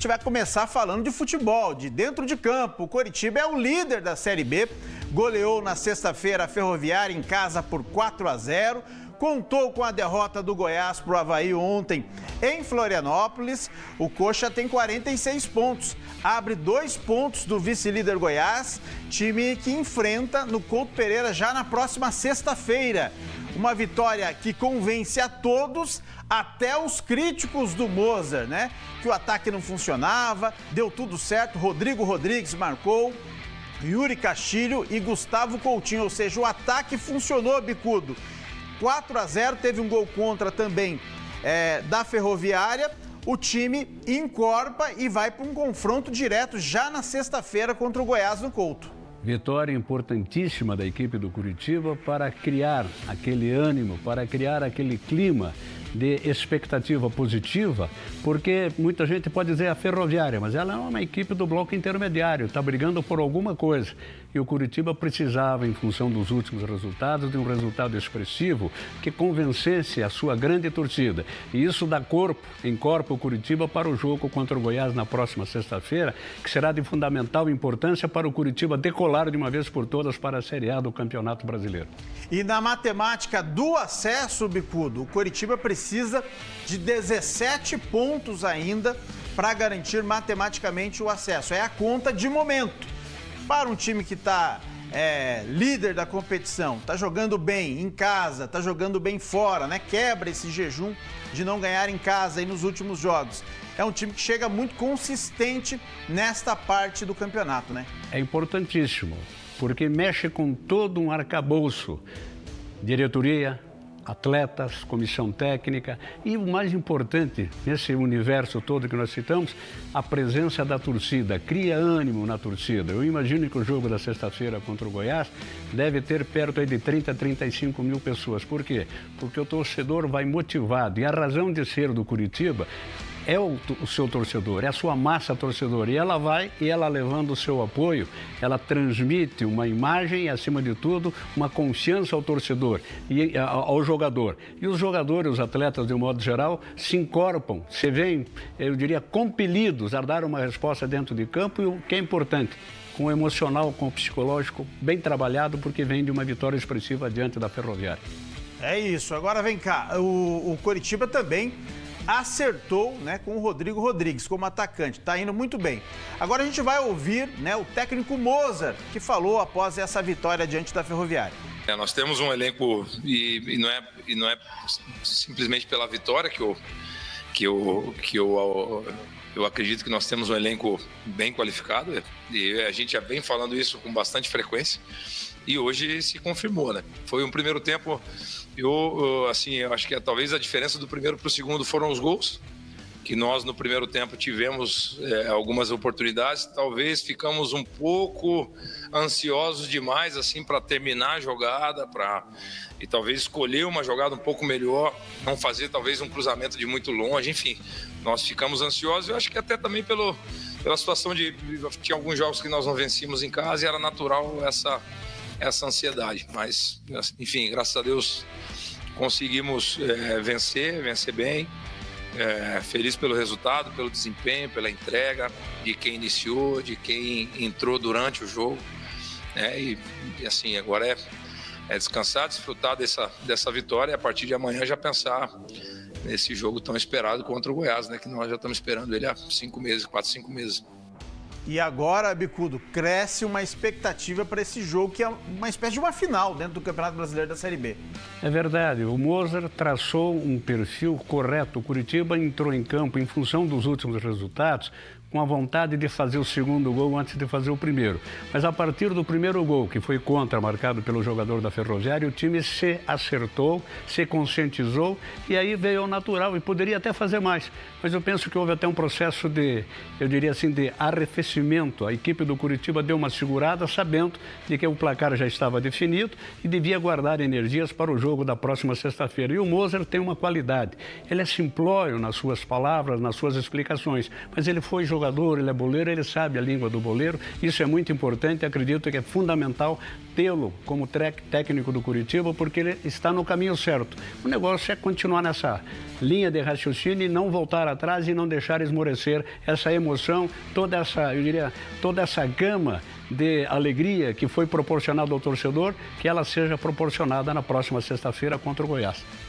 A gente vai começar falando de futebol, de dentro de campo. O Coritiba é o líder da Série B, goleou na sexta-feira a Ferroviária em casa por 4-0, contou com a derrota do Goiás para o Avaí ontem em Florianópolis. O Coxa tem 46 pontos, abre 2 pontos do vice-líder Goiás, time que enfrenta no Couto Pereira já na próxima sexta-feira. Uma vitória que convence a todos, até os críticos do Mozart, né? Que o ataque não funcionava, deu tudo certo, Rodrigo Rodrigues marcou, Yuri Castilho e Gustavo Coutinho, ou seja, o ataque funcionou, Bicudo. 4-0, teve um gol contra também da Ferroviária. O time encorpa e vai para um confronto direto já na sexta-feira contra o Goiás no Couto. Vitória importantíssima da equipe do Coritiba para criar aquele ânimo, para criar aquele clima de expectativa positiva, porque muita gente pode dizer a Ferroviária, mas ela é uma equipe do bloco intermediário, está brigando por alguma coisa. E o Coritiba precisava, em função dos últimos resultados, de um resultado expressivo que convencesse a sua grande torcida. E isso dá encorpa o Coritiba para o jogo contra o Goiás na próxima sexta-feira, que será de fundamental importância para o Coritiba decolar de uma vez por todas para a Série A do Campeonato Brasileiro. E na matemática do acesso, Bicudo, o Coritiba precisa de 17 pontos ainda para garantir matematicamente o acesso. É a conta de momento. Para um time que está líder da competição, está jogando bem em casa, está jogando bem fora, né? Quebra esse jejum de não ganhar em casa aí nos últimos jogos. É um time que chega muito consistente nesta parte do campeonato, né? É importantíssimo, porque mexe com todo um arcabouço. Diretoria, atletas, comissão técnica e o mais importante, nesse universo todo que nós citamos, a presença da torcida, cria ânimo na torcida. Eu imagino que o jogo da sexta-feira contra o Goiás deve ter perto aí de 30 a 35 mil pessoas. Por quê? Porque o torcedor vai motivado e a razão de ser do Coritiba é o seu torcedor, é a sua massa torcedora. E ela vai, e ela levando o seu apoio, ela transmite uma imagem e, acima de tudo, uma confiança ao torcedor e ao jogador. E os jogadores, os atletas, de um modo geral, se encorpam, se veem, eu diria, compelidos a dar uma resposta dentro de campo e o que é importante, com o emocional, com o psicológico bem trabalhado, porque vem de uma vitória expressiva diante da Ferroviária. É isso. Agora vem cá, o Coritiba também acertou, né, com o Rodrigo Rodrigues como atacante, está indo muito bem. Agora a gente vai ouvir, né, o técnico Mozart, que falou após essa vitória diante da Ferroviária. Nós temos um elenco e não é simplesmente pela vitória que eu acredito que nós temos um elenco bem qualificado e a gente já vem falando isso com bastante frequência e hoje se confirmou, né? Foi um primeiro tempo. Eu acho que talvez a diferença do primeiro para o segundo foram os gols, que nós no primeiro tempo tivemos algumas oportunidades, talvez ficamos um pouco ansiosos demais assim para terminar a jogada, e talvez escolher uma jogada um pouco melhor, não fazer talvez um cruzamento de muito longe, enfim, nós ficamos ansiosos. Eu acho que até também pela situação de tinha alguns jogos que nós não vencíamos em casa e era natural essa ansiedade, mas enfim, graças a Deus conseguimos vencer bem, feliz pelo resultado, pelo desempenho, pela entrega de quem iniciou, de quem entrou durante o jogo, e assim, agora é descansar, desfrutar dessa vitória e a partir de amanhã já pensar nesse jogo tão esperado contra o Goiás, né, que nós já estamos esperando ele há 5 meses, 4, 5 meses. E agora, Bicudo, cresce uma expectativa para esse jogo, que é uma espécie de uma final dentro do Campeonato Brasileiro da Série B. É verdade, o Mozart traçou um perfil correto. O Coritiba entrou em campo em função dos últimos resultados, com a vontade de fazer o segundo gol antes de fazer o primeiro. Mas a partir do primeiro gol, que foi contra, marcado pelo jogador da Ferroviária, o time se acertou, se conscientizou e aí veio ao natural e poderia até fazer mais. Mas eu penso que houve até um processo de arrefecimento. A equipe do Coritiba deu uma segurada, sabendo de que o placar já estava definido e devia guardar energias para o jogo da próxima sexta-feira. E o Mozart tem uma qualidade. Ele é simplório nas suas palavras, nas suas explicações, mas ele foi jogador, ele é boleiro, ele sabe a língua do boleiro. Isso é muito importante, acredito que é fundamental tê-lo como técnico do Curitiba, porque ele está no caminho certo. O negócio é continuar nessa linha de raciocínio e não voltar atrás e não deixar esmorecer essa emoção, toda essa gama de alegria que foi proporcionada ao torcedor, que ela seja proporcionada na próxima sexta-feira contra o Goiás.